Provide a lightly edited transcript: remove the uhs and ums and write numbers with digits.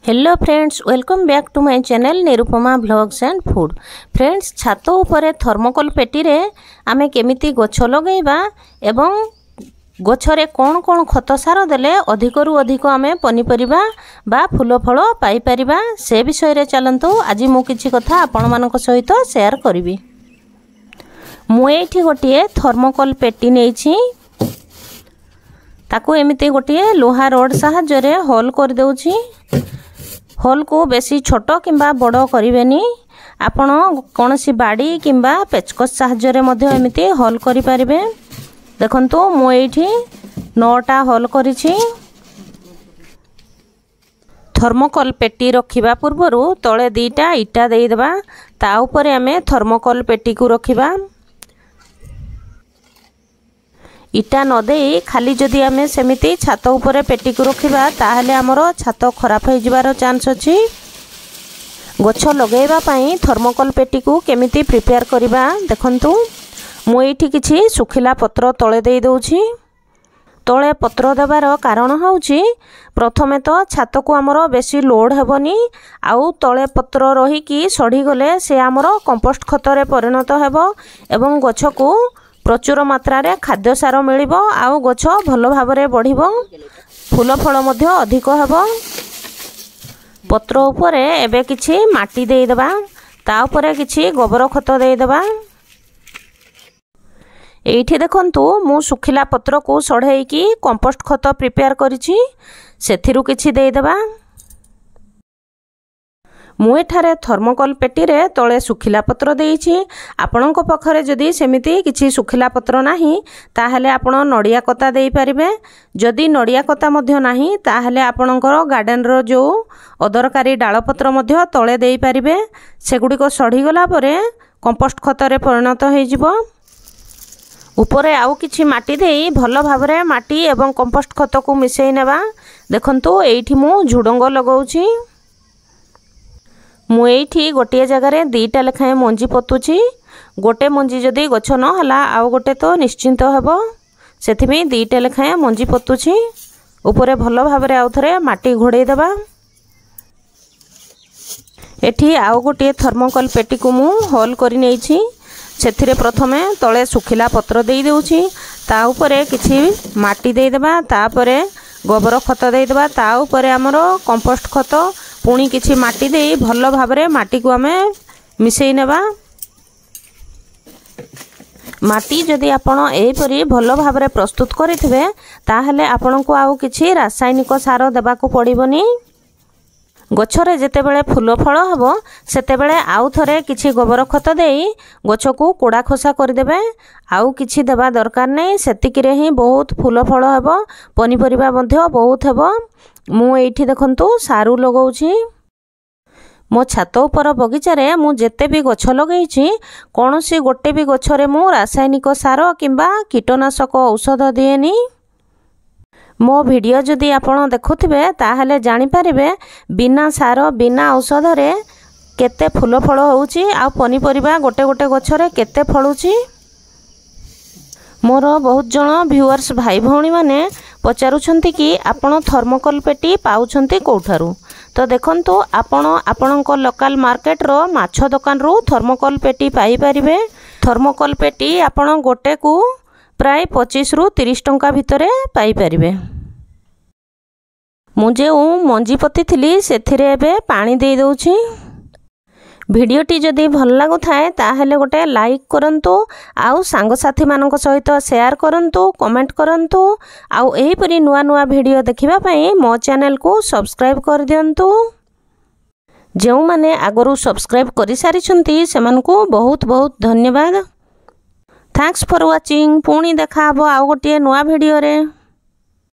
Hello friends, welcome back to my channel Nirupama vlogs and food. Friends, छात उपरे thermocol पेटी रे आमे केमिति गछ लगेबा एवं गछरे कौन कौन खत सार देले अधिकरु अधिक आमे पनीपरिबा बा फूल फल पाई परिबा से विषय रे चलंतु आज मु किछि कथा आपण मानक सहित शेयर करिवि। मु एठी गोटिए थर्मोकोल पेटी नेछि, ताकू एमिति गोटिए लोहा रोड सहाय्य रे होल कर देउछि। होल को बेसी छोट किंबा बड़ करिवेनी, आपण कोनसी बाड़ी किंबा पेचकस सहाय्य रे मध्ये एमिति होल करि परिबे। देखंतु मु एठी 9टा होल करिछि। थर्मोकोल पेटी रखिबा पूर्वरु तळे 2टा इटा देई देबा, ता ऊपरे हमें थर्मोकोल पेटी को रखिबा। इटा न दे खाली जदि आमे सेमिति छात उपरे पेटी को रखिबा ताहले हमरो छात खराब हो जिवार चांस अछि। गछ लगेबा पई थर्मोकोल पेटी को केमिति प्रिपेयर करिबा देखंतु। मु एठी किछि सुखिला पत्र तळे देई दोछि। तळे पत्र देबार कारण होउछि प्रथमे तो छात को हमरो बेसी लोड हेबनी, आउ तळे पत्र रही कि सड़ी गले से हमरो कंपोस्ट खतरे परिणत हेबो एवं गछ को प्रचुर मात्रा रे खाद्य सार मिलिबो, आउ गछ भलो भाबरे बढ़िबो, फूल फल मध्ये अधिक हेबो। पत्र उपरे एबे किछि माटी देई देबा, ता उपरे किछि गोबर खत देई देबा। एठी देखंतु मु सुखिला पत्र को सढेई कि कंपोस्ट खत प्रिपेयर करिछि, सेथिरु किछि देई देबा। मु एठारे थर्मोकोल पेटी रे तळे सुखिला पत्र देइछि। आपणको पखरे जदि सेमिति किछि सुखिला पत्र नाही ताहले आपण नडिया कता देई परिबे। जदि नडिया कता मध्ये नाही ताहले आपणकर गार्डन रो जो अदरकारी डाळ पत्र मध्ये तळे देई परिबे। सेगुडी सढ़ी गला परे कंपोस्ट खतरे परिणत होई जिवो। ऊपरे आउ किछि माटी देई भलो भाबरे माटी एवं कंपोस्ट खत को मिसेई नेबा। देखंतु एठी मु झुडंग लगाउछि। मु एठी गोटे जगह रे 2टा लेखाए मंजी पतुछि। गोटे मंजी जदि गछ न हला आउ गोटे तो निश्चिंत हेबो, सेथिमे 2टा लेखाए मंजी पतुछि। ऊपरे भलो भाबरे आउ थरे माटी घोड़े देबा। एठी आउ गोटे थर्मोकोल पेटी को मु होल करि नेछि। सेथिरे प्रथमे तळे सुखिला पत्र देई देउछि, ता ऊपरे किछि माटी देई देबा, ता परे गोबर खत देई देबा, ता ऊपरे हमरो कंपोस्ट खत पुणी किछि माटी देई भलो भाबरे माटी को आमे मिसेई नेबा। माटी जदि आपण एई परी भलो भाबरे प्रस्तुत करिथिबे ताहले आपण को आउ किछि रासायनिक सार देबा को पड़िबोनी। गछरे जेते बेले फूल फल हबो सेते बेले आउ थरे किछि गोबर खत देई गछ को कोड़ा खोसा कर देबे। आउ किछि देबा दरकार नै, सेतिकी रे ही बहुत फूल फल हबो, पनीपरिबा मध्ये बहुत हबो। मु एठी देखंतु सारू लगाउछि। मो छात ऊपर बगीचा रे मु जेते भी गछ लगेइछि कोनोसी गोटे भी गछरे मु रासायनिक सार किंबा कीटनाशक औषध दिएनी। मो वीडियो जदि आपण देखुथिबे ताहले जानि परिबे बिना सार बिना औषध रे केते फूल फल होउछि, आ पनीपरिबा गोटे गोटे गछरे केते फळुछि। मोर बहुत जन व्यूअर्स भाई भौणी माने पचारुछंती कि आपण थर्मोकोल पेटी पाउछंती कोठारु। तो देखंतु आपण आपणको लोकल मार्केट रो माछ दुकान रो थर्मोकोल पेटी पाई परिबे। थर्मोकोल पेटी आपण गोटे को प्राय 25 रु 30 टंका भितरे पाई परिबे। मु जे मंजी पति थिली सेथिरे एबे पानी देई दोछि। भिडियोटी जदि भल लागु थाए ताहले गोटे लाइक करंतु, आउ सांग साथी मानक सहित शेयर करंतु, कमेंट करंतु, आउ एही परी नुआ नुआ वीडियो देखिबा पई मो चैनल को सब्सक्राइब कर दियंतु। जेउ माने आगरु सब्सक्राइब करि सारि छंती सेमानकु बहुत बहुत धन्यवाद। Thanks for watching. पुणी देखा हबो आउ गोटे नुआ वीडियो रे।